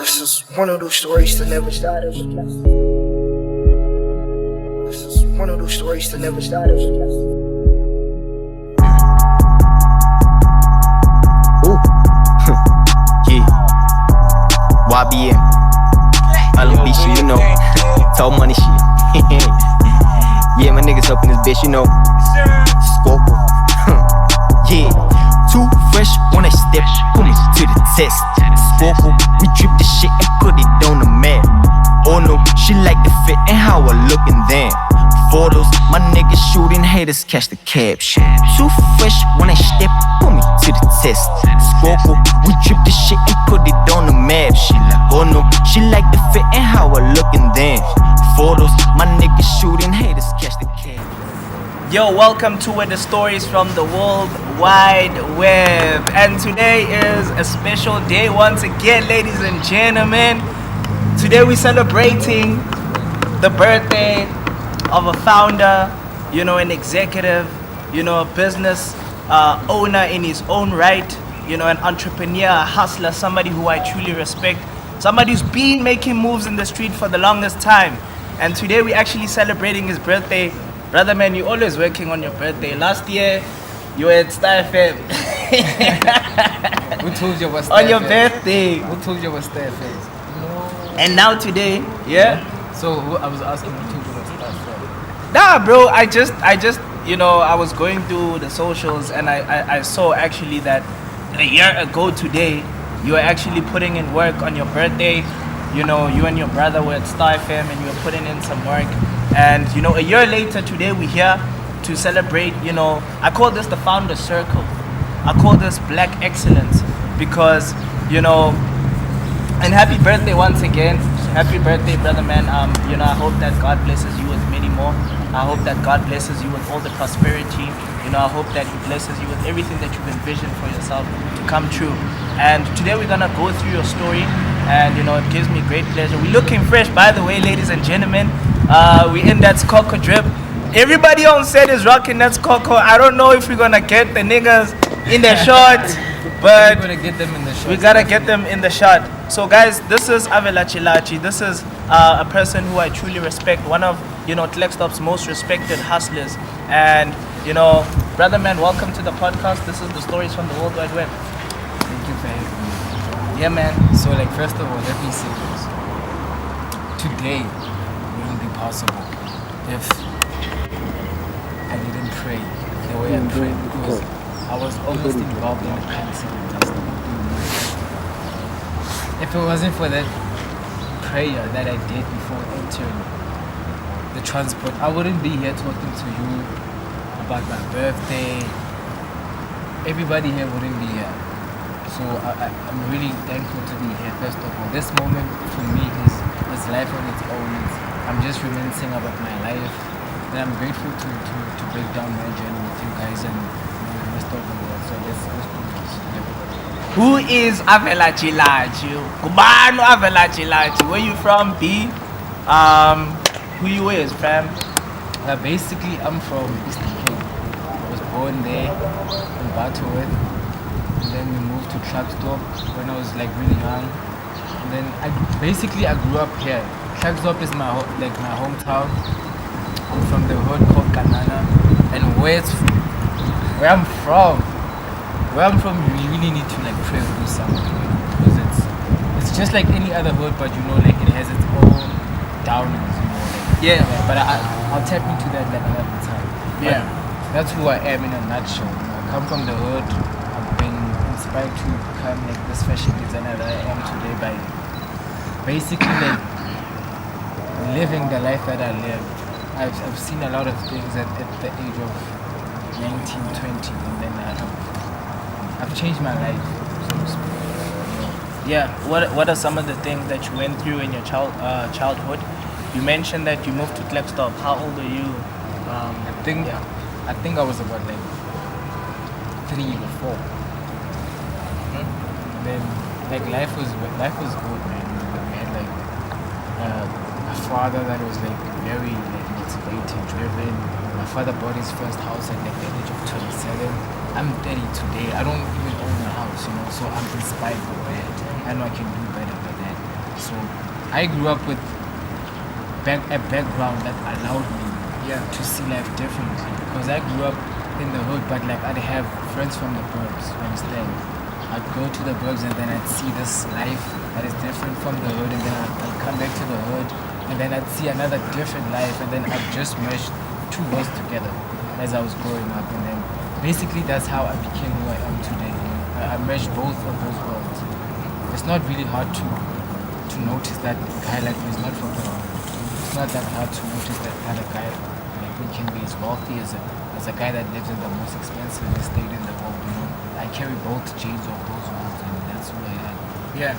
This is one of those stories that never started. This is one of those stories that never started. Ooh. Yeah. YBM. LB shit, you know. Told money shit. Yeah, my niggas up in this bitch, you know. Scoco. Yeah. Too fresh when I step, put me to the test. Scoco, we drip the shit and put it on the map. Oh no, she like the fit and how I look in them photos. My niggas shooting haters, catch the caption. Too fresh when I step, put me to the test. Scoco, we drip the shit and put it on the map. She like, oh no, she like the fit and how I look in them photos. My niggas shooting haters, catch the caption. Yo, welcome to Where the Stories from the World Wide Web. And today is a special day once again, ladies and gentlemen. Today we're celebrating the birthday of a founder, an executive, a business owner in his own right, an entrepreneur, a hustler, somebody who I truly respect, somebody who's been making moves in the street for the longest time. And today we're actually celebrating his birthday. Brother man, you're always working on your birthday. Last year, you were at Star FM. Who told you about Star on your FM? birthday. Who told you about Star FM? No. And now today, yeah? So I was asking who told you about Star FM? Nah, bro, I just, I was going through the socials and I saw actually that a year ago today, you were actually putting in work on your birthday. You and your brother were at Star FM and you were putting in some work. And, a year later today, we're here to celebrate, I call this the founder circle. I call this black excellence because, and happy birthday once again. Happy birthday, brother man. I hope that God blesses you with many more. I hope that God blesses you with all the prosperity. I hope that He blesses you with everything that you've envisioned for yourself to come true. And today we're gonna go through your story, and it gives me great pleasure. We're looking fresh, by the way, ladies and gentlemen. We in that Scoco drip. Everybody on set is rocking that Scoco. I don't know if we're gonna get the niggas in the shot, but We're gonna get them in the shot. we gotta get them in the shot. So guys, this is Avela Jilaji. This is a person who I truly respect, one of Klerksdorp's most respected hustlers. And brother man, welcome to the podcast. This is the stories from the World Wide Web. Thank you for having me. Yeah, man. So first of all, let me say this. Today wouldn't be possible if I didn't pray the way I prayed, because I was almost involved in the cancer industry. If it wasn't for that prayer that I did before entering the transport, I wouldn't be here talking to you about my birthday. Everybody here wouldn't be here. So I'm really thankful to be here. First of all, this moment for me is life on its own. I'm just reminiscing about my life, and I'm grateful to break down my journey with you guys and the rest of the world. So let's do this. Who is Avela Jilaji? Kubano Avela Jilaji. Where you from, B? Who you is, fam? Basically, I'm from Eastern Cape. I was born there in Bartowed, and then we moved to Klerksdorp when I was really young. And then I grew up here. Klerksdorp is my hometown. I'm from the hood called Kanana, and where I'm from, you really need to pray or do something, because it's just like any other hood, but it has its own downers, Yeah. But I'll tap into that another time. Yeah. But that's who I am in a nutshell. I come from the hood. I've been inspired to become this fashion designer that I am today by basically living the life that I live. I've seen a lot of things at the age of 19, 20, and then I've changed my life, so to speak. Yeah. What are some of the things that you went through in your childhood? You mentioned that you moved to Klerksdorp. How old are you? I think I was about 3 or 4. And then life was good, man. We had a father that was very motivated, driven. My father bought his first house at the age of 27. I'm 30 today. I don't even own a house, so I'm inspired by that. I know I can do better by that. So I grew up with a background that allowed me to see life differently, because I grew up in the hood, but like I'd have friends from the burbs, you understand? I'd go to the burbs and then I'd see this life that is different from the hood, and then I'd come back to the hood and then I'd see another different life, and then I'd just mesh two worlds together as I was growing up, and then basically that's how I became who I am today. You know? I meshed both of those worlds. It's not really hard to notice that a guy like me is not from the hood. It's not that hard to notice that other guy like me can be as wealthy as a guy that lives in the most expensive estate in the world. You know, I carry both chains of those worlds, and that's who I am. Yeah.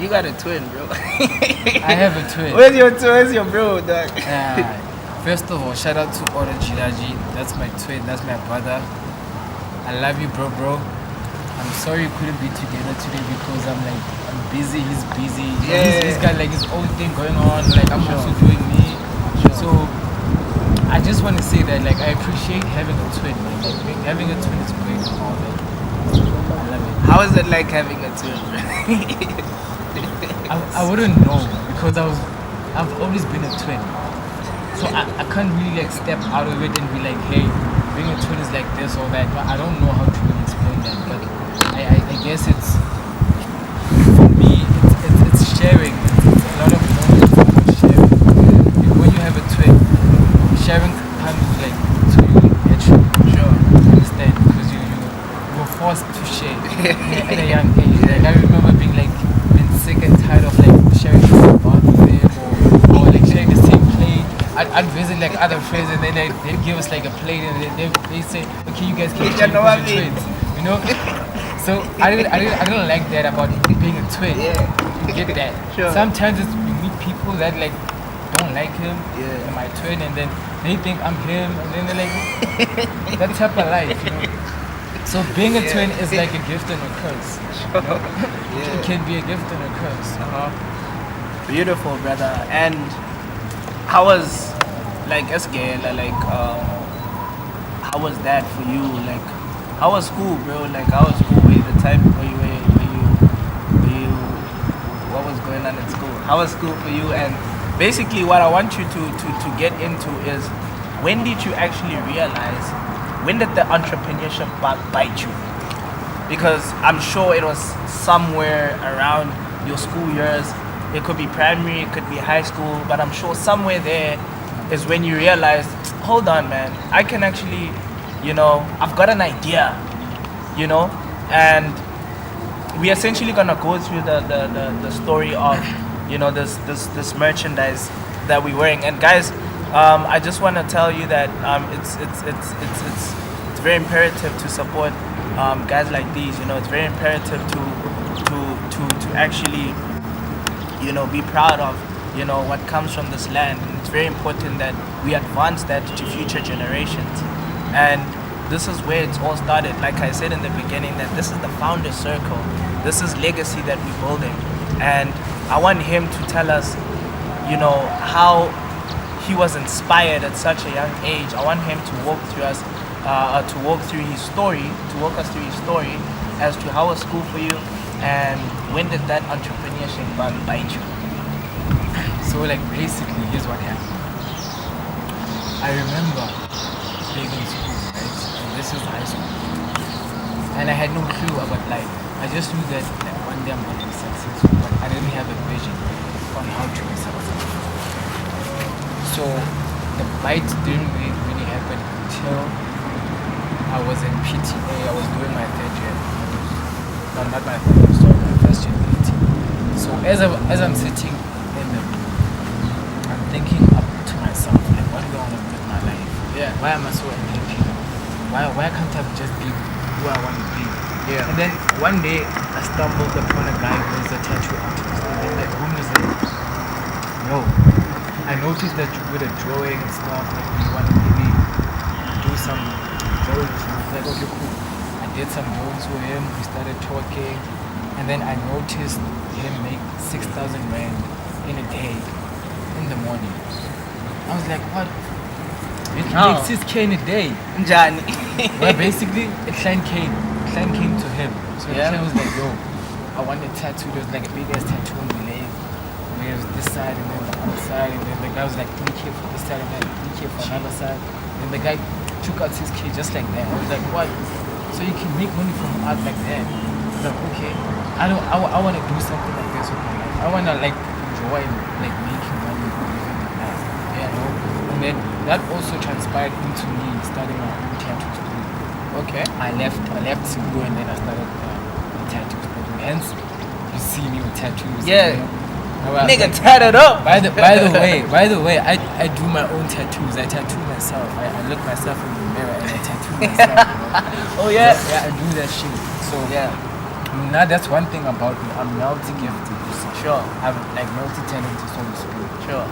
You got a twin, bro. I have a twin. Where's your bro, dog? First of all, shout out to Avela Jilaji. That's my twin. That's my brother. I love you, bro. I'm sorry you couldn't be together today because I'm busy. He's busy. He's got like his own thing going on. Like I'm also doing me. So I just want to say that like I appreciate having a twin. Man. Like, having a twin is great and all that. I love it. How is it like having a twin? I wouldn't know because I've always been a twin. So I can't really like step out of it and be like, hey, being a twin is like this or that. I don't know how to really explain that, but I guess it's, for me, it's sharing. It's a lot of moments about sharing. When you have a twin, sharing comes like to you naturally. Sure. You understand? Because you're forced to share at a young age. Like I remember being sick and tired of like sharing the bath with him or like sharing the same plate. I'd visit like other friends and then they'd give us like a plate and they say, okay, you guys can share because you're twins, you know? So I didn't like that about being a twin. Yeah. You get that? Sure. Sometimes you meet people that like don't like him and my twin, and then they think I'm him, and then they're like, that type of life, you know? So being a twin is like a gift and a curse. You know? It can be a gift and a curse. Beautiful, brother. And how was like how was that for you? Like how was school, bro? Like how was school? Were you the type were you what was going on in school? How was school for you? And basically what I want you to get into is, when did you actually realize, when did the entrepreneurship bug bite you? Because I'm sure it was somewhere around your school years. It could be primary, it could be high school, but I'm sure somewhere there is when you realized, hold on, man, I can actually, I've got an idea, and we're essentially gonna go through the story of, this merchandise that we're wearing. And guys, I just want to tell you that it's very imperative to support guys like these. It's very imperative to actually be proud of what comes from this land, and it's very important that we advance that to future generations. And this is where it's all started. Like I said in the beginning, that this is the founder circle. This is legacy that we're building, and I want him to tell us how he was inspired at such a young age. I want him to walk through his story, to walk us through his story as to how was school for you, and when did that entrepreneurship bug bite you? So like basically, here's what happened. I remember being in school, right? And this is high school, and I had no clue about life. I just knew that like, one day I'm gonna be successful, but I didn't have a vision on how to be successful. So the bite didn't really happen until I was in PTA. I was doing my third year. No, not my third year, sorry, my first year in PTA. So as I'm sitting in the room, I'm thinking up to myself, like, what do I want to do with my life? Yeah. Why am I so unhappy? Why can't I just be who I want to be? Yeah. And then one day I stumbled upon a guy who is a tattoo artist, and then that woman is like, yo, I noticed that you with a drawing and stuff, like you want to maybe do some drawings. And I was like, okay, cool. I did some drawings with him, we started talking, and then I noticed him make 6,000 rand in a day, in the morning. I was like, what? You can make 6K in a day? Njani. Well, basically, a client came to him. So the client was like, yo, I want a tattoo. There was like a big ass tattoo on my leg. side, and then the guy was like 3K for this side, and then 3K for another side. And the guy took out his key just like that. I was like, what? So you can make money from art like that? I was like, okay, I want to do something like this with my life. I want to like enjoy like making money and living my life. Yeah, you know? And then that also transpired into me starting my own tattoo studio. Okay. I left school and then I started the tattoo studio. Hence, you see me with tattoos. Yeah. You know? Well, Nigga like, tatted up. by the way, I do my own tattoos. I tattoo myself. I look myself in the mirror and I tattoo myself. You know? Oh yeah. Yeah, I do that shit. So Yeah. now that's one thing about me. I'm multi-gifted. You see. Sure. I'm like multi-talented, so to speak. Sure.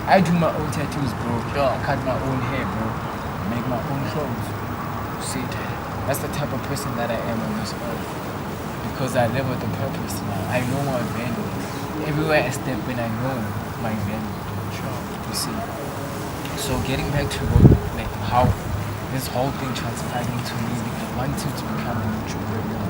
I do my own tattoos, bro. Sure. I cut my own hair, bro. Make my own clothes. See, that's the type of person that I am on this earth. Because I live with a purpose now. I know my value. Everywhere I step in, I know my value. Sure. You see. So getting back to like how this whole thing transpired into me wanting to become an entrepreneur.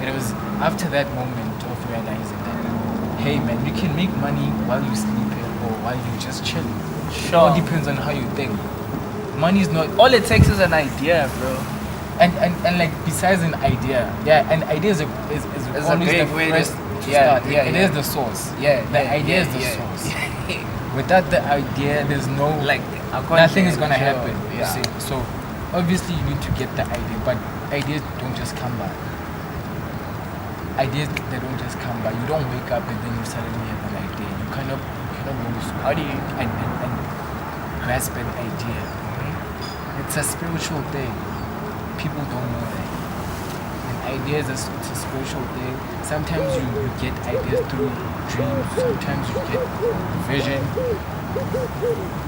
It was after that moment of realizing that, hey man, you can make money while you sleeping or while you just chilling. Sure. All depends on how you think. Money is not All it takes is an idea, bro. and like besides an idea, yeah, an idea is It's a always great the way first to- to yeah, start. yeah, It yeah. is the source. Yeah, The yeah, idea is yeah, the yeah. source. Without the idea, there's no Like, nothing is gonna sure, happen. You yeah. see, so obviously you need to get the idea, but ideas don't just come by. Ideas they don't just come by. You don't wake up and then you suddenly have an idea. You cannot go to school. How do you- and grasp an idea? It's a spiritual thing. People don't know that. An idea is it's a spiritual thing. Sometimes you get ideas through dreams. Sometimes you get vision.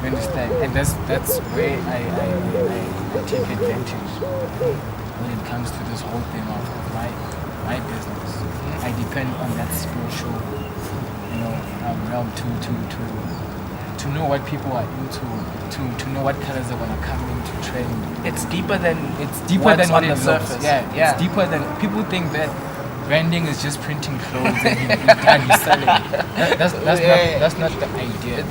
You understand? And that's where I take advantage when it comes to this whole thing of my business. I depend on that spiritual, realm to know what people are into, to know what colors are gonna come into trend. It's deeper than What on the it looks. surface. Yeah, yeah. it's deeper than people think that branding is just printing clothes and you sell it. That's not the idea.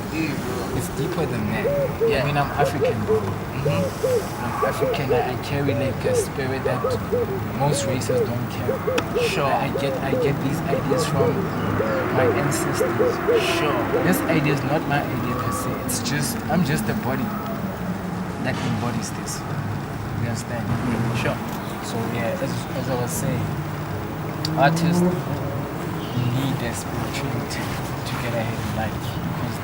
It's deeper than that. Yeah. I mean, I'm African, bro. I'm African. I carry like a spirit that most races don't carry. Sure. I get these ideas from my ancestors. Sure. This idea is not my idea per se. I'm just a body that embodies this. You understand? Sure. So yeah, as I was saying, artists need their spirituality to get ahead in life because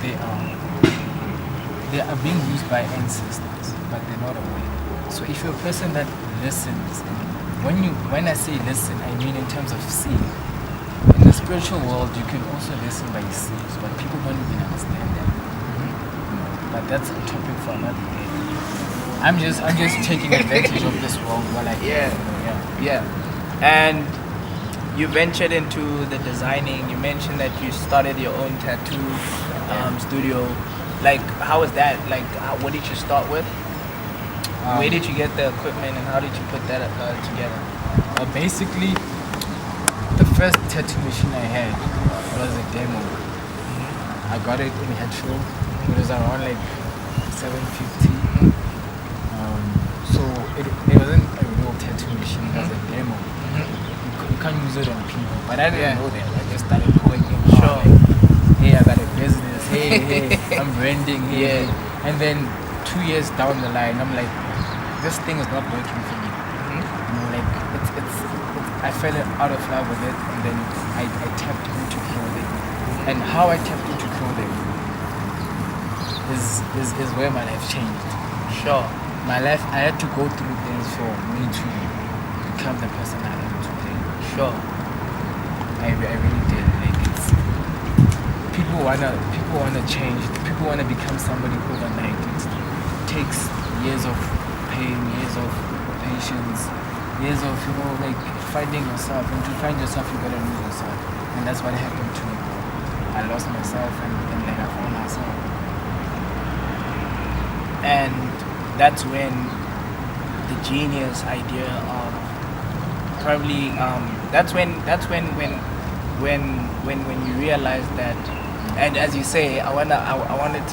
they are being used by ancestors, but they're not aware. So if you're a person that listens, when I say listen, I mean in terms of seeing. In the spiritual world, you can also listen by seeing, but people don't even understand that. But that's a topic for another day. I'm just taking advantage of this world while I Yeah. yeah. And you ventured into the designing. You mentioned that you started your own tattoo studio. Like, how was that? Like, what did you start with? Where did you get the equipment and how did you put that together? Basically, the first tattoo machine I had was a demo. I got it in Headshow. It was around like $750. So it wasn't a real tattoo machine. It was a demo. You can't use it on people. But I didn't know that. I just started going in. Sure. Like, hey, I got a business. Hey, I'm branding. Hey. Yeah. And then 2 years down the line, I'm like, this thing is not working for me. You know, like it's I fell out of love with it, and then I tapped into clothing. And how I tapped into clothing is where my life changed. Sure. My life, I had to go through things for me to become the person I am today. Sure. I really did. Like people wanna change. People wanna become somebody overnight. It takes years of pain, years of patience, years of like finding yourself. And to find yourself, you gotta lose yourself. And that's what happened to me. I lost myself, and then I found myself. And that's when the genius idea of probably that's when you realize that And as you say, I wanted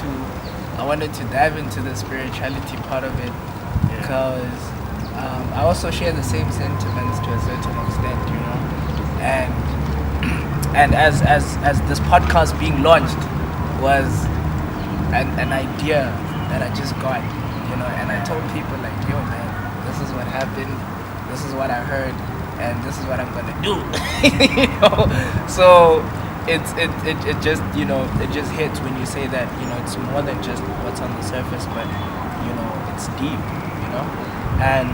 to dive into the spirituality part of it because I also share the same sentiments to a certain extent, you know. And as this podcast being launched was an idea that I just got, you know, and I told people like, yo man, this is what happened, this is what I heard, and this is what I'm gonna do. You know? So it just, you know, it just hits when you say that, you know, it's more than just what's on the surface, but you know, it's deep, you know. And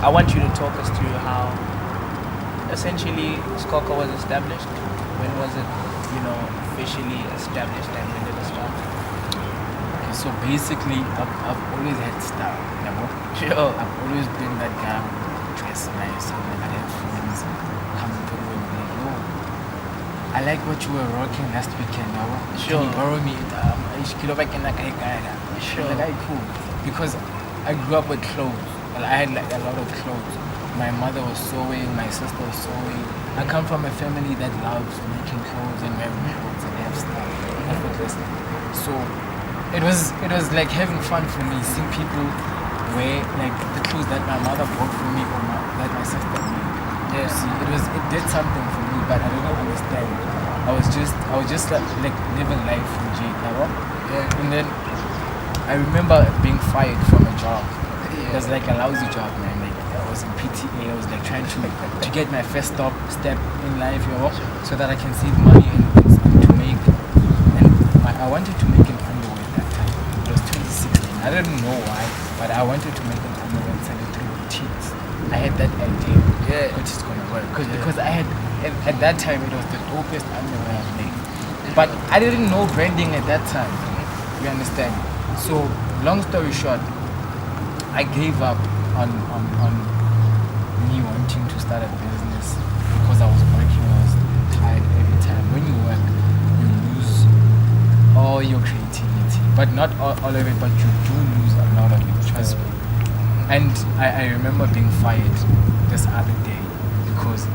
I want you to talk us through how essentially Scoco was established. When was it, you know, officially established, and when did it start? Okay, so basically, I've always had style, you know? Sure. I've always been that guy who dress nice, and I have friends come through and be like, yo, I like what you were rocking last weekend, you know? Sure. Can you borrow me? Sure. Like, cool. Because I grew up with clothes. Well, I had like a lot of clothes. My mother was sewing, my sister was sewing. I come from a family that loves making clothes and wearing clothes and have stuff effortlessly. So it was like having fun for me, seeing people wear like the clothes that my mother bought for me or that my sister made. Yeah. See, it did something for me, but I didn't understand. I was just like living life in jail, you know? Yeah. And then I remember being fired from a job. It was like a lousy job, man. Like I was in PTA. I was like trying to get my first step in life, you know, so that I can save money and to make. And I wanted to make an underwear at that time. It was 2016. I didn't know why, but I wanted to make an underwear and sell it through boutiques. I had that idea, which is gonna work, because I had at that time it was the dopest underwear I've made. But I didn't know branding at that time. You understand? So long story short, I gave up on me wanting to start a business because I was working. I was tired every time. When you work, you lose all your creativity, but not all of it, but you do lose a lot of it, trust me. And I remember being fired this other day because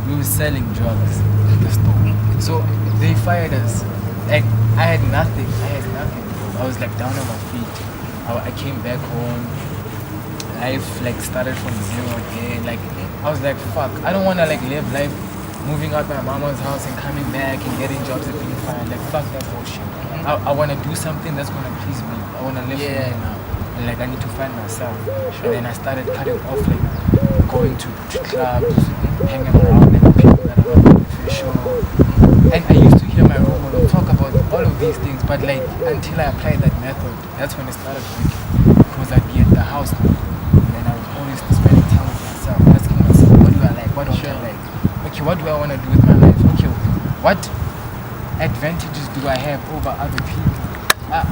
we were selling drugs at the store. So they fired us. Like I had nothing. I was like down on my feet. I came back home. Life like started from zero again. Like I was like, fuck, I don't wanna like live life moving out my mama's house and coming back and getting jobs and being fired. Like fuck that bullshit. I wanna do something that's gonna please me. I wanna live for me now. And like I need to find myself. And then I started cutting off like going to clubs, hanging around like people that are not beneficial. And I used to hear my role model talk about all of these things, but like until I applied that method, that's when it started working. Because I'd be at the house and I was always spending time with myself, asking myself, what do I like? What don't I like? Okay, what do I want to do with my life? Okay, what advantages do I have over other people? I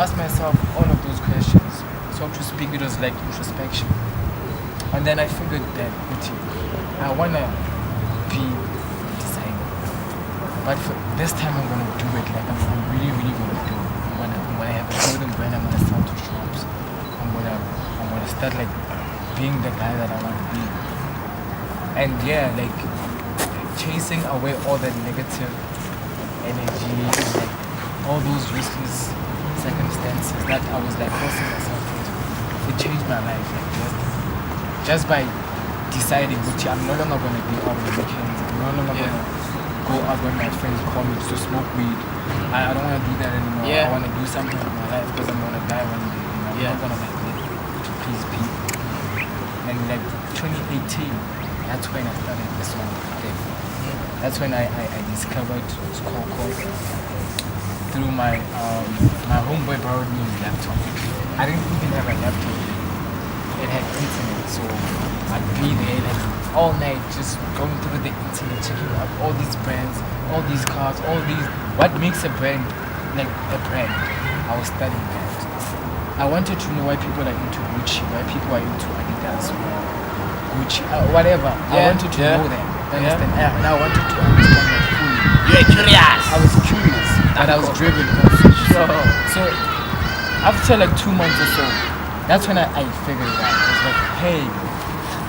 asked myself all of those questions. So to speak, it was like introspection. And then I figured that, okay, I want to be a designer. But for this time I'm going to do it. Like I'm really going to do it. I'm going to have a clothing brand. I'm going to sell to shops. I'm gonna start like being the guy that I want to be. And yeah, like chasing away all that negative energy, like all those riskless circumstances that I was like forcing myself into. It changed my life, like just by deciding, which I'm no longer gonna be out on the weekends. I'm no longer gonna go out when my friends call me to smoke weed. I don't wanna do that anymore. I wanna do something with my life because I'm gonna die one day. And I'm not gonna like live to please people. And like 2018, that's when I started this one. That's when I discovered Scoco through my homeboy borrowed me his laptop. I didn't even have a laptop. It had internet, so I'd be there like all night just going through the internet, checking out all these brands, all these cars, all these. What makes a brand like a brand? I was studying that. I wanted to know why people are into Gucci, why people are into Adidas, Gucci, whatever. I wanted to know that. Understand? And I wanted to understand that fully. You're curious. I was curious, but I was driven also. So after like 2 months or so, that's when I figured it out. I was like, hey,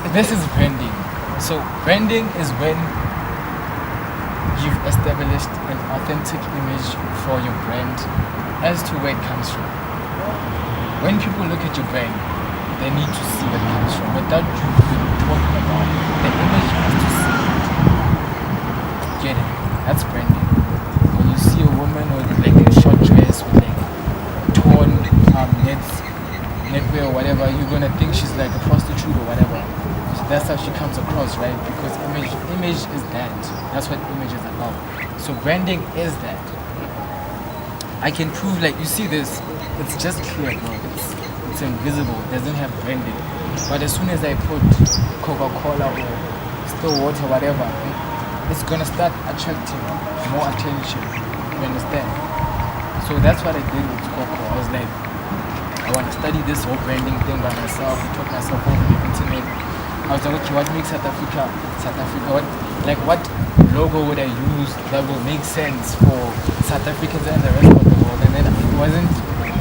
this is branding. So branding is when you've established an authentic image for your brand as to where it comes from. When people look at your brand, they need to see where it comes from. Without you talking about it, the image has to see it. Get it? That's branding. When you see a woman with like a short dress with like torn netwear or whatever, you're gonna think she's like a prostitute or whatever. So that's how she comes across, right? Because image is that. That's what image is about. So branding is that. I can prove, like, you see this, it's just clear, bro. It's invisible, it doesn't have branding. But as soon as I put Coca-Cola or still water, whatever, it's gonna start attracting more attention. You understand? So that's what I did with Scoco. I was like, I want to study this whole branding thing by myself, taught myself over the internet. I was like, okay, what makes South Africa? What logo would I use that will make sense for South Africans and the rest of the world? And then it wasn't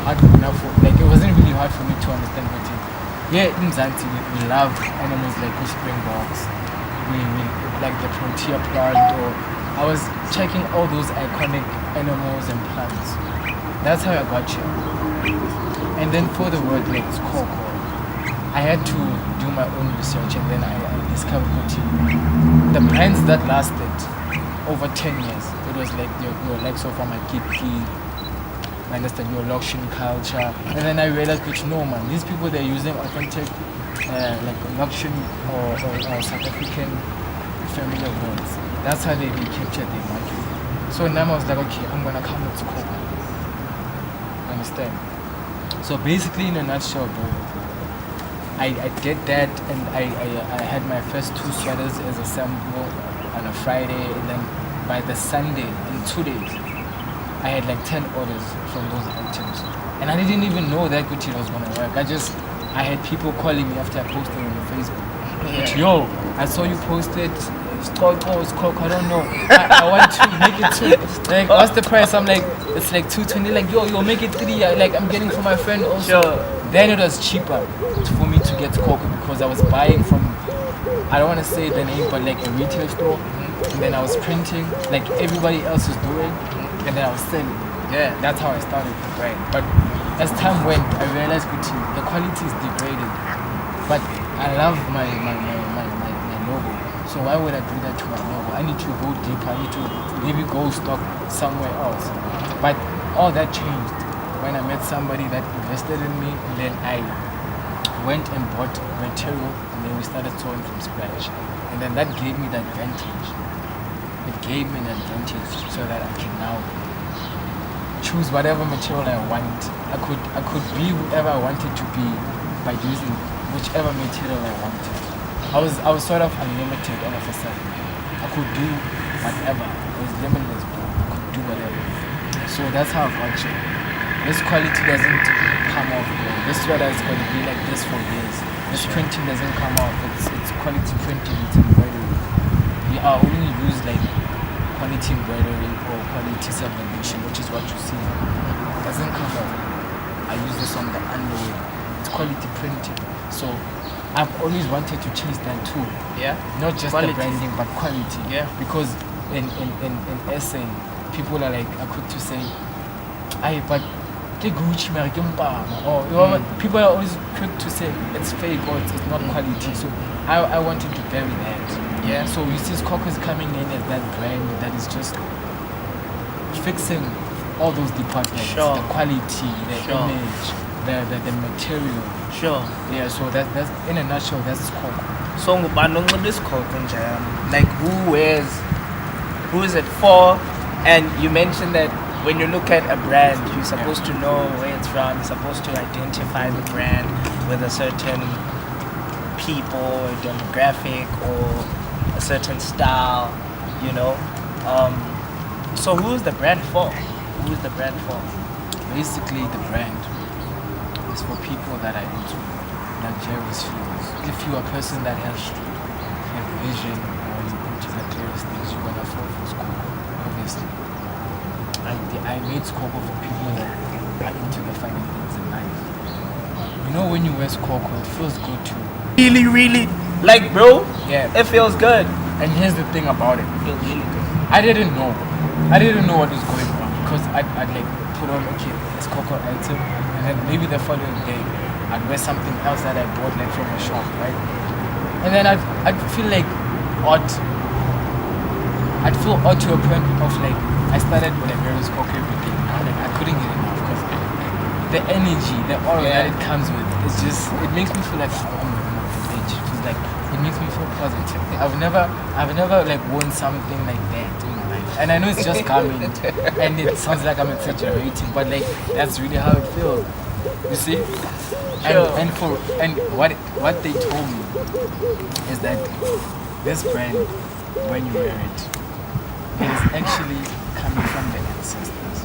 hard enough, it wasn't really hard for me to understand what it. Yeah, in Zanti, we love animals like springboks. We like the protea plant, or I was checking all those iconic animals and plants. That's how I got here. And then for the word like Scoco, I had to do my own research, and then I discovered the brands that lasted over 10 years. It was like your Lexo from my Kipki, I understand your Lokshin culture, and then I realized, which no man, these people, they're using authentic like Lokshin or South African familiar words. That's how they captured their market. So now I was like, okay, I'm gonna come with Scoco. Understand? So basically, in a nutshell, bro, I did that, and I had my first 2 sweaters as a sample on a Friday, and then by the Sunday, in 2 days, I had like 10 orders from those items. And I didn't even know that Gucci was gonna work. I had people calling me after I posted on Facebook. Yeah. Yo, I saw you posted Scoco, I don't know. I want to make it 2. Like, what's the price? I'm like, it's like 220. Like, yo, make it 3. Like, I'm getting for my friend also. Sure. Then it was cheaper for me to get Scoco because I was buying from, I don't want to say the name, but like a retail store. And then I was printing like everybody else is doing, and then I was selling. Yeah, that's how I started. Right. But as time went, I realized the quality is degraded. But I love my logo. So why would I do that to my logo? I need to go deeper. I need to maybe go stock somewhere else. But all that changed when I met somebody that invested in me, and then I went and bought material, and then we started sewing from scratch. And then that gave me the advantage. It gave me an advantage so that I can now choose whatever material I want. I could be whoever I wanted to be by using whichever material I wanted. I was sort of unlimited all of a sudden. I could do whatever. I was limitless, bro. I could do whatever. So that's how I got you. This quality doesn't come off, bro. This sweater is going to be like this for years. This printing doesn't come off. It's quality printing. It's embroidery. We are only use like quality embroidery or quality sublimation, which is what you see. It doesn't come off. I use this on the underwear. It's quality printing. So I've always wanted to chase that too. Yeah. Not just quality, the branding, but quality. Yeah. Because in essay, people are quick to say, but the Gucci or people are always quick to say it's fake or it's not quality. So I wanted to bury that. Yeah. So you see Scoco is coming in as that brand that is just fixing all those departments. Sure. The quality, the image, the material. Sure. Yeah, so that's in a nutshell, that's Scoco. So this like who is it for? And you mentioned that when you look at a brand, you're supposed to know where it's from. You're supposed to identify the brand with a certain people, a demographic, or a certain style, you know. So who is the brand for? Who is the brand for? Basically, the brand is for people that are into luxurious feels. If you're a person that has a vision or you're into material things, you're gonna fall for Scoco, obviously. I made Scoco for people that are into the finer things in life. You know, when you wear Scoco, it feels good too. Really, like, bro, yeah, it feels good. And here's the thing about it. It feels really good. I didn't know what was going on. because I'd like put on this Scoco item, and then maybe the following day I'd wear something else that I bought like from a shop, right? And then I'd feel like odd. I'd feel odd to a point of like I started with like wearing Scoco every day. Like I couldn't get enough because the energy, the aura that it comes with, it makes me feel like I'm a bitch. It's like it makes me feel positive. I've never like worn something like that in my life, and I know it's just garment, and it sounds like I'm exaggerating, but like that's really how it feels. You see, and what they told me is that this brand, when you wear it, it is actually coming from the ancestors.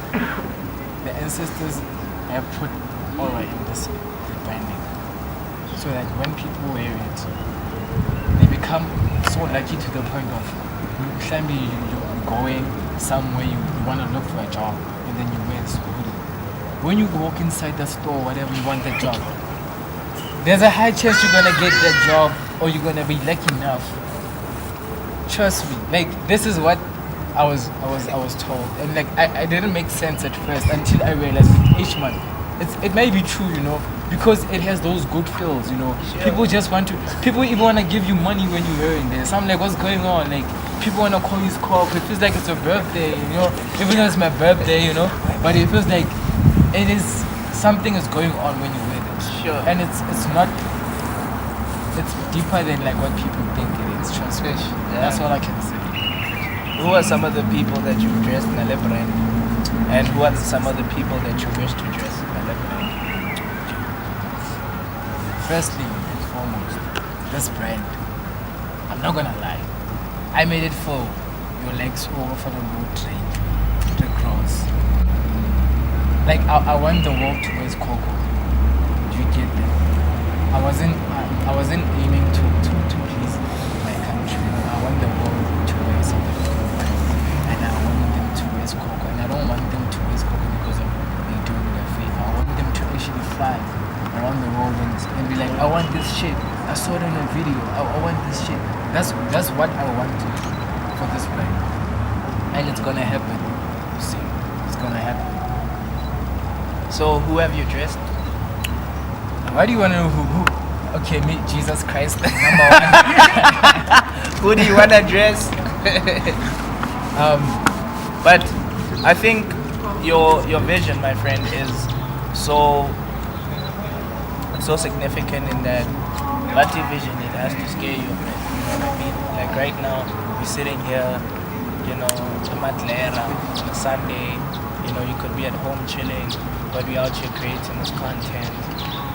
The ancestors have put aura in the branding, so that when people wear it, they become so lucky to the point of you're going somewhere, you want to look for a job, and then you wear this hoodie. When you walk inside the store, whatever you want the job, there's a high chance you're gonna get that job, or you're gonna be lucky enough. Trust me, like this is what I was told, and like I didn't make sense at first until I realized with each month. It may be true, because it has those good feels, People just people even want to give you money when you're wearing this. I'm like, what's going on? Like, people want to call you Scoco. It feels like it's your birthday, even though it's my birthday, but it feels like it is, something is going on when you wear this. Sure. And it's deeper than like what people think it is, trust me. That's all I can say. Who are some of the people that you've dressed in a brand? And who are some of the people that you wish to dress in a brand? Firstly and foremost, this brand, I'm not gonna lie, I made it for your legs over for the road train, the cross. Like I want the world to wear Scoco. Do you get that? I wasn't aiming to please my country. I want the world to wear something, and I want them to wear Scoco, and I don't want them to wear Scoco because of me doing me a favor. I want them to actually fly around the world and be like, I want this shit. I saw it in a video. I want this shit. That's what I want for this brand, and it's gonna happen. You see, it's gonna happen. So who have you dressed? Why do you want to know who? Okay, me, Jesus Christ, number one. Who do you want to dress? But I think your vision, my friend, is so significant in that what your vision, it has to scare you, man. You know what I mean? Like right now, we're sitting here, Matlera on a Sunday, you could be at home chilling, but we're out here creating this content.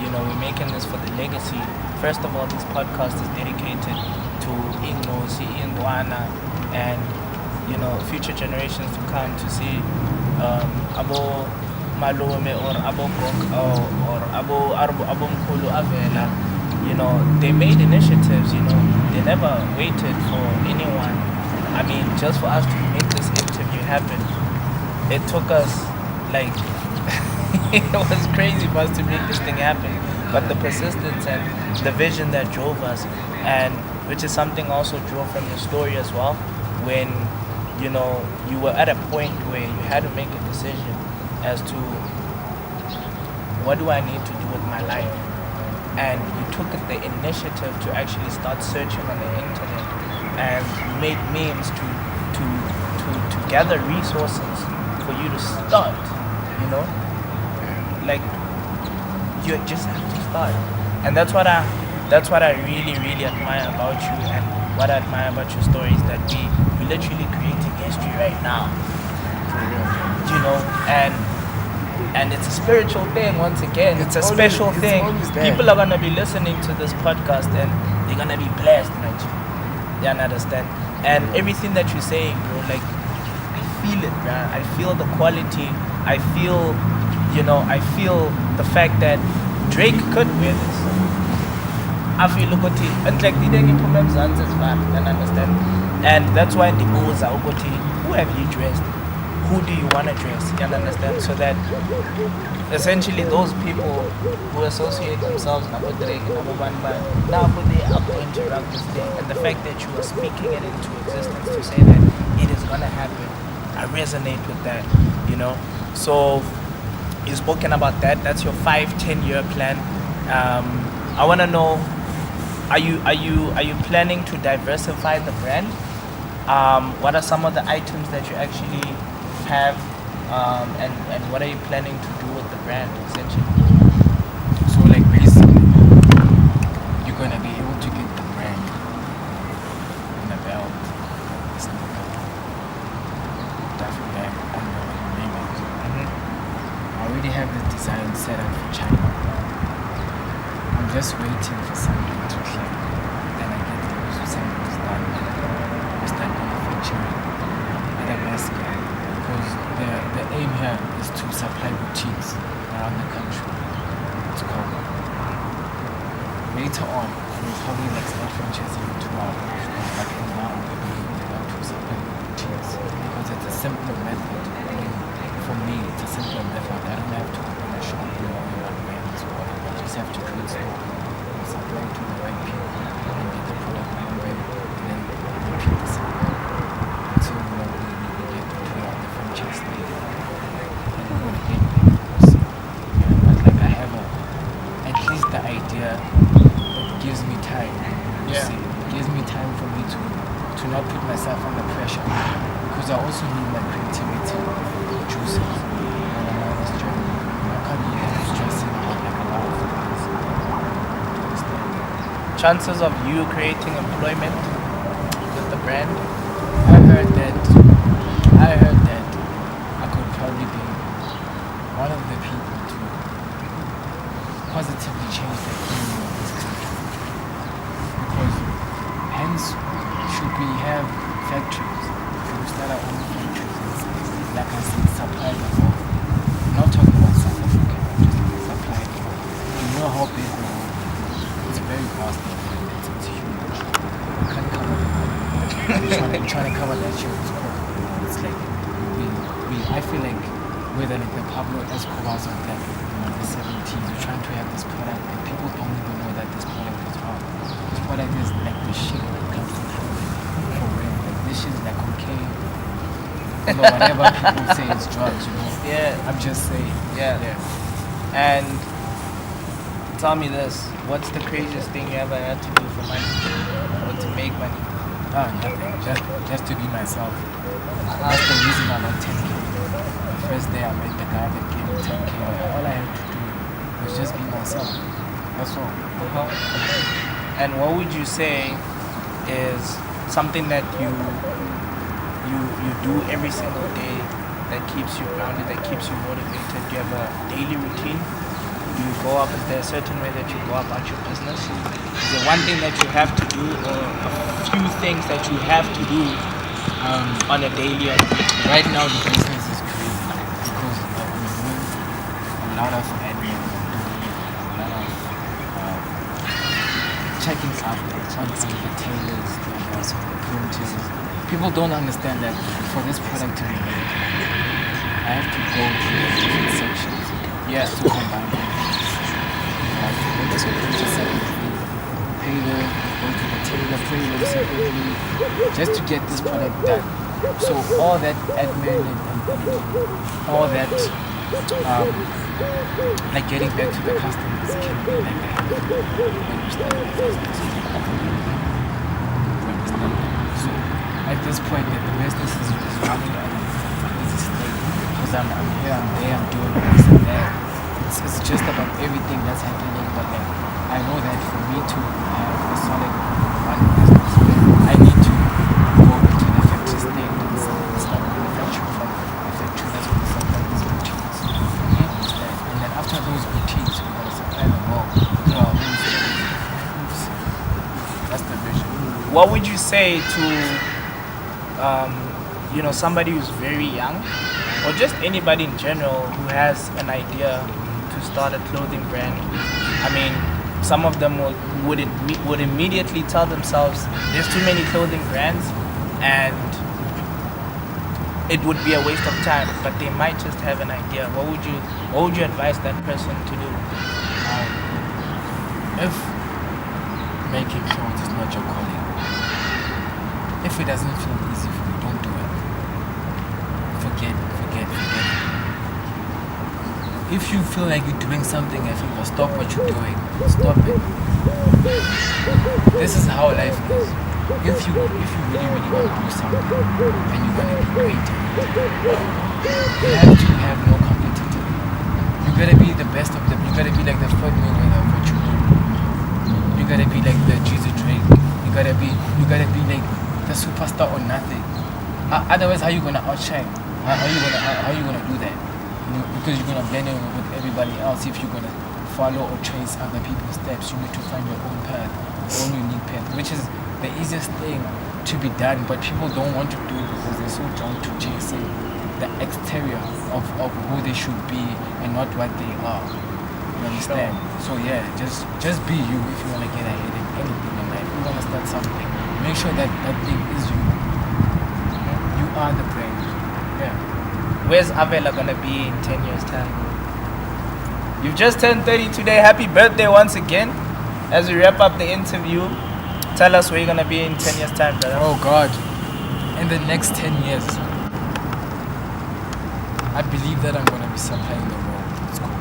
We're making this for the legacy. First of all, this podcast is dedicated to Ingosi, Indwana, and future generations to come to see Abo Malume or Abo Bok or Abo Mkulu Avela. They made initiatives. They never waited for anyone. I mean, just for us to make this interview happen, it took us like it was crazy for us to make this thing happen. But the persistence and the vision that drove us, and which is something also drove from your story as well, when you were at a point where you had to make a decision as to what do I need to do with my life, and you took the initiative to actually start searching on the internet, and you made memes to gather resources for you to start. Like you just have to start, and that's what I really, really admire about you, and what I admire about your story is that we're literally creating history right now. And it's a spiritual thing once again. It's a special thing. People are gonna be listening to this podcast and they're gonna be blessed, man. You understand? And everything that you're saying, bro, like I feel it, man. I feel the quality. I feel the fact that Drake could wear this. I feel ukuthi like didn't come as far, you understand? And that's why the goals are ukuthi, who have you dressed? Who do you want to dress? You understand? So that essentially those people who associate themselves with Drake and now they are going to rock this thing. And the fact that you are speaking it into existence to say that it is gonna happen, I resonate with that. know. So you've spoken about that. That's your 5-10 year plan. I want to know, are you planning to diversify the brand? What are some of the items that you actually have, and what are you planning to do with the brand essentially? So like basically, you're gonna be able to get the brand in the belt, sneaker, duffel bag, I don't know what you name it. I already have the design set up for China. I'm just waiting for something to click. Then I get those samples done. We start manufacturing at a mass scale. Because the aim here is to supply boutiques around the country. It's called. Later on, we'll probably like start franchising into our but for now, we want to supply boutiques because it's a simpler method. I mean, for me, it's a simpler method. I don't have to open a shop or run brands or whatever. I just have to do it slow, supply to the right people, and get the product one way, and then repeat the same way until we get to our the franchise stage. And we're gonna get there. So, yeah, but like I have at least the idea that gives me time. You see, it gives me time for me to not put myself under pressure because I also need my creativity juices when I'm on this journey. I can't be stressing about like a lot of things. Do you understand? Chances of you creating employment with the brand? I heard that I could probably be one of the people to positively change the economy of this country. Because hence should we have factories, should we start our own factories, like I said, supply the world. I'm not talking about South Africa, just supply the world. You know how big the world is. It's very vast, it's huge. We can't cover it all. We're trying to cover that shit with Scoco. It's like I feel like we're like the Pablo Escobars of like the 70s. We're trying to have this product and people don't even know that this product is wrong. This product is like the shit when it comes to health. For real. Like this shit is like cocaine. You know, whatever people say it's drugs, you know. Yeah. I'm just saying. Yeah. And tell me this, what's the craziest thing you ever had to do for money or to make money? Oh, nothing. Just to be myself. That's the reason I got 10K. The first day I met the guy that gave me 10K. All I had to do was just be myself. That's all. And what would you say is something that you do every single day that keeps you grounded, that keeps you motivated? Do you have a daily routine? Do you go up? Is there a certain way that you go about your business? Is there one thing that you have to do, or a few things that you have to do on a daily or weekly? Right now the business is crazy because I'm doing a lot of admin, a lot of checking up on some of the tailors, some of the printers. People don't understand that for this product to be made, I have to go through the different sections. Yes, to combine them. I have to go to the printer separately, pay them, go to the tailor, pay them separately, just to get this product done. So all that admin and all that like getting back to the customers can be like a headache when you start a business. So at this point the business is running on a busy state because I'm here, I'm there, I'm doing this and that. It's just about everything that's happening, but like I know that for me to have a solid run business, I need to go into the factory state and start manufacturing from the factory. That's what we supply these boutiques. And then after those boutiques, we're going to supply the world through our own stores. That's the vision. What would you say to somebody who's very young, or just anybody in general who has an idea to start a clothing brand? I mean, some of them would immediately tell themselves there's too many clothing brands and it would be a waste of time, but they might just have an idea. What would you advise that person to do? If making clothes is not your calling, if it doesn't feel easy for you, don't do it. Forget it. if you feel like you're doing something, I feel stop what you're doing. Stop it. This is how life is. If you really want to do something and you want to be great, you have to have no competitor. You gotta be the best of them. You gotta be like the Floyd Mayweather of what you do. You gotta be like the Jesus Drake. You gotta be like the superstar or nothing. Otherwise, how you gonna outshine? How you gonna do that? Because you're gonna blend in with everybody else. If you're gonna follow or trace other people's steps, you need to find your own path, your own unique path, which is the easiest thing to be done. But people don't want to do it because they're so drawn to chasing the exterior of who they should be and not what they are. You understand? So yeah, just be you if you wanna get ahead in anything in life. You wanna start something. Make sure that thing is you. You are the brand. Yeah. Where's Avela gonna be in 10 years' time? You've just turned 30 today. Happy birthday once again. As we wrap up the interview, tell us where you're gonna be in 10 years' time, brother. Oh God. In the next 10 years, I believe that I'm gonna be supplying the world. It's cool.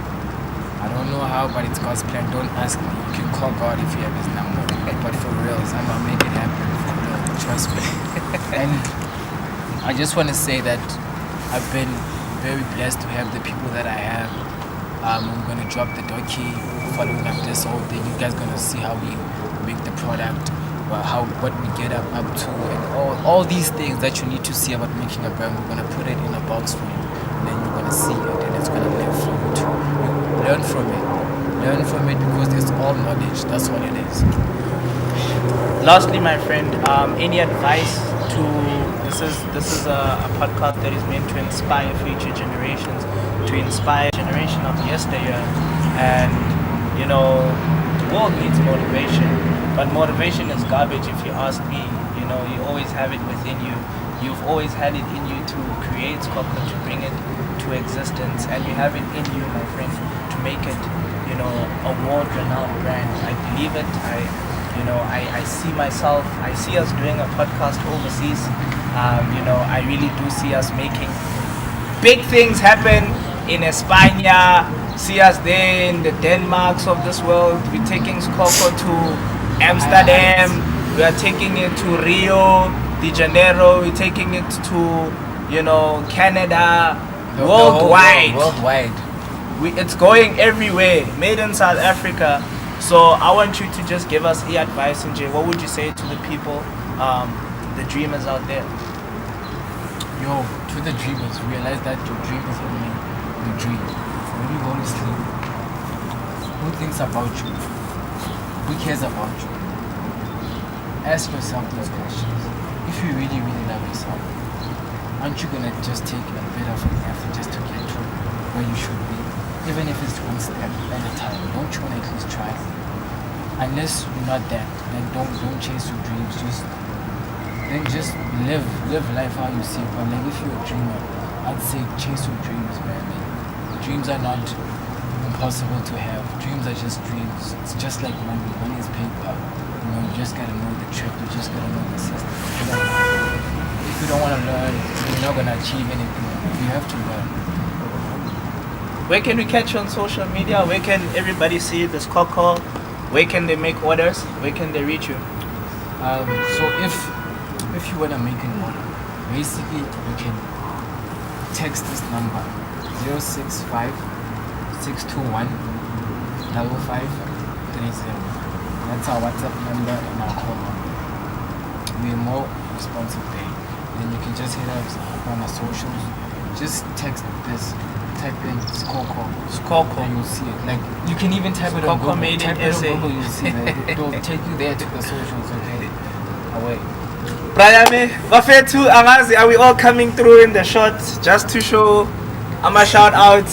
I don't know how, but it's God's plan. Don't ask me. You can call God if you have his number. But for reals, I'm gonna make it happen. For real. Trust me. And I just wanna say that I've been very blessed to have the people that I have. I'm gonna drop the door key following up this whole thing. You guys gonna see how we make the product, what we get up to, and all these things that you need to see about making a brand. We're gonna put it in a box for you, and then you're gonna see it, and it's gonna live for you too. Learn from it because it's all knowledge. That's what it is. Lastly, my friend, any advice to this is a podcast that is meant to inspire future generations, to inspire generation of yesteryear, and the world needs motivation, but motivation is garbage if you ask me. You always have it within you. You've always had it in you to create Scoco, to bring it to existence, and you have it in you, my friend, to make it a world-renowned brand. I believe it. I see myself, I see us doing a podcast overseas. I really do see us making big things happen in España, see us there in the Denmarks of this world. We're taking Scoco to Amsterdam, we are taking it to Rio de Janeiro, we're taking it to, Canada, worldwide. Worldwide. It's going everywhere, made in South Africa. So I want you to just give us the advice, and Jay, what would you say to the people, the dreamers out there? Yo, to the dreamers, realize that your dream is only your dream. When you go to sleep, who thinks about you? Who cares about you? Ask yourself those questions. If you really, really love yourself, aren't you gonna just take a bit of an effort just to get to where you should be? Even if it's one step at a time, don't you want to at least try? Unless you're not that, then don't chase your dreams. Just live life how you see it. But like if you're a dreamer, I'd say chase your dreams, man. Dreams are not impossible to have. Dreams are just dreams. It's just like money. Money is paper. You just gotta know the trick. You just gotta know the system. If you don't want to learn, you're not gonna achieve anything. You have to learn. Where can we catch you on social media? Where can everybody see the Scoco? Where can they make orders? Where can they reach you? So if you want to make an order, basically you can text this number 065 621 5530. That's our WhatsApp number and our call number. We're more responsive there. Then you can just hit us on our socials. Just text this. Type in Scoco, and you'll see it. Like you can even type it on Google. Type it on Google, you'll see it. It'll take you there to the socials. Okay. Away. Brian, Bafetu, Amazi, are we all coming through in the shot just to show? I'ma shout out.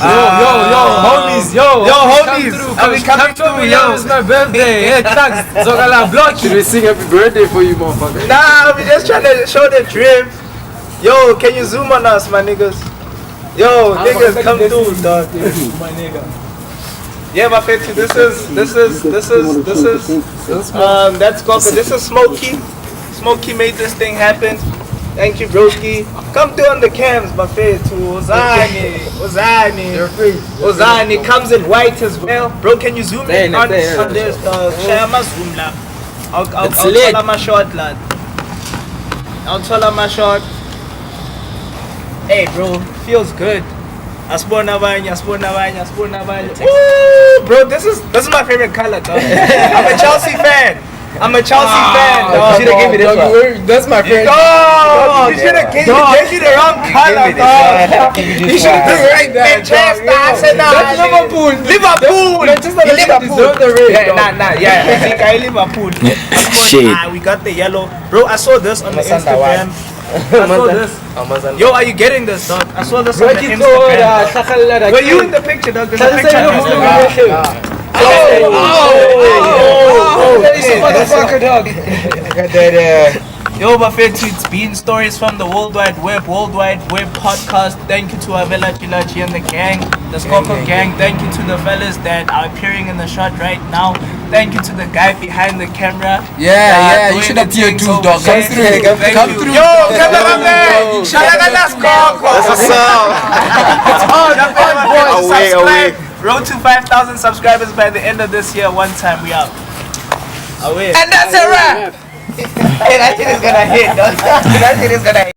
Homies, homies, are we coming through? Yo, it's my birthday. Hey, Klerksdorp, block. Should we sing happy birthday for you, motherfucker? Nah, we just trying to show the drip. Yo, can you zoom on us, my niggas? Yo, niggas, come through, dog. My nigga. Yeah, Bafetu, this is that's Scoco. This is Smokey. Smokey made this thing happen. Thank you, broski. Come through on the cams, buffet to Ozani comes in white as well. Bro, can you zoom in on this? Share my zoom lab. I'll tell my short lad. I'll tell my short. Hey bro, feels good. Aspona vanya. Ooh, bro, this is my favorite color, dog. I'm a Chelsea fan, dog. You should have given me this one. That's my favorite. Dog, you should have gave me the wrong color, dog. You should have done right there. Manchester, Arsenal. That's Liverpool. Manchester deserve the red. I think I Liverpool. Shit. We got the yellow. Bro, I saw this on the Instagram. I saw this. Yo, are you getting this, dog? I saw this on the Instagram. Were you in the picture, dog? There's a picture on Instagram. Motherfucker, dog. Yo, Buffet tweets bean stories from the WorldWideWebbPodcast. Thank you to Avela Jilaji and the gang, the Scoco gang. Thank you to the fellas that are appearing in the shot right now. Thank you to the guy behind the camera. You should appear too, dog. Come through. Yo, cameraman! Shalagala Scoco! That's what's up. Subscribe. Road to 5,000 subscribers by the end of this year. One time we out. Away. And that's a wrap. Hey, that shit is gonna hit, dog. That shit is gonna hit.